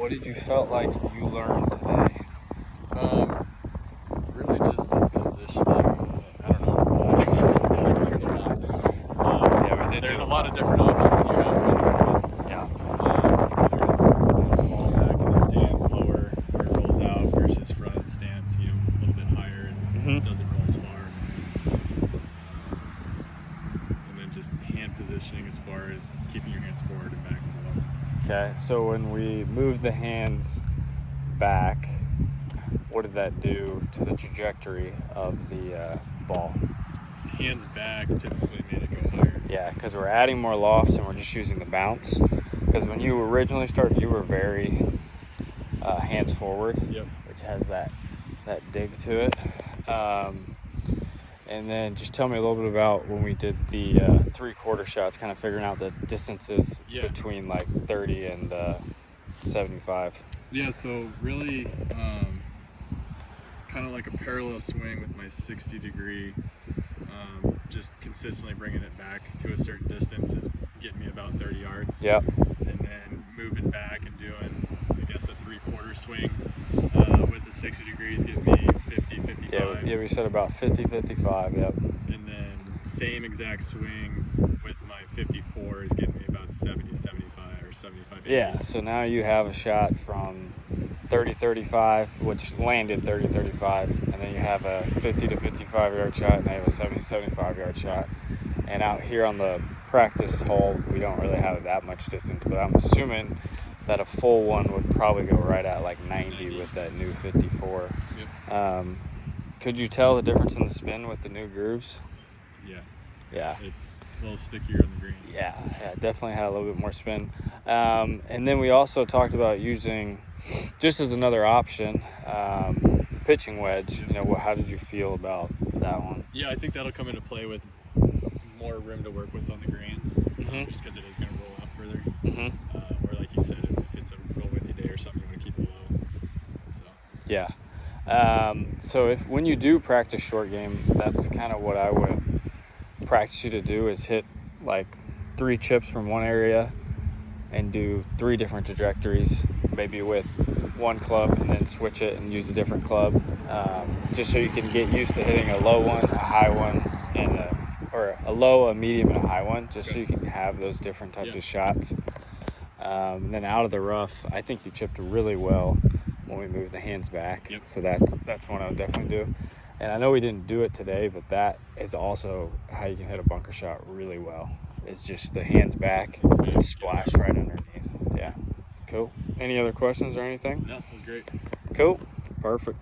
what did you felt like you learned today? Really just the positioning. I don't know. Yeah, we did. There's a lot of different options you have. Yeah. Whether it's fall back in the stance, lower, where it rolls out, versus front in stance, a little bit higher and it doesn't roll as far. And then just hand positioning as far as keeping your hands forward and back as well. Okay, so when we moved the hands back, what did that do to the trajectory of the ball? Hands back typically made it go higher. Yeah, because we're adding more loft and we're just using the bounce. Because when you originally started, you were very hands forward, which has that dig to it. And then just tell me a little bit about when we did the 3/4 shots, kind of figuring out the distances between like 30 and 75. Yeah, so really kind of like a parallel swing with my 60-degree, just consistently bringing it back to a certain distance is getting me about 30 yards. Yep. And then moving back and doing, I guess, a 3/4 swing with the 60 degrees getting me 50, 55. Yeah, we said about 50, 55, yep. And then same exact swing with my 54 is getting me about 70, 75 or 75, 80. Yeah, so now you have a shot from 30, 35, which landed 30, 35, and then you have a 50 to 55 yard shot, and I have a 70, 75 yard shot. And out here on the practice hole, we don't really have that much distance, but I'm assuming that a full one would probably go right at like 90 with that new 54. Yep. Could you tell the difference in the spin with the new grooves? Yeah. It's a little stickier on the green. Yeah, definitely had a little bit more spin. And then we also talked about using, just as another option, the pitching wedge. How did you feel about that one? Yeah, I think that'll come into play with more room to work with on the green, just because it is going to roll out further. Or like you said, if it's a real windy day or something, you want to keep it low. So. Yeah. So when you do practice short game, that's kind of what I would practice you to do, is hit like 3 chips from one area and do 3 different trajectories, maybe with one club, and then switch it and use a different club, just so you can get used to hitting a low one, a high one, and a low, a medium, and a high one, just so you can have those different types of shots. And then out of the rough, I think you chipped really well when we moved the hands back. So that's one I would definitely do. And I know we didn't do it today, but that is also how you can hit a bunker shot really well. It's just the hands back and splash right underneath. Yeah. Cool. Any other questions or anything? No, that was great. Cool. Perfect.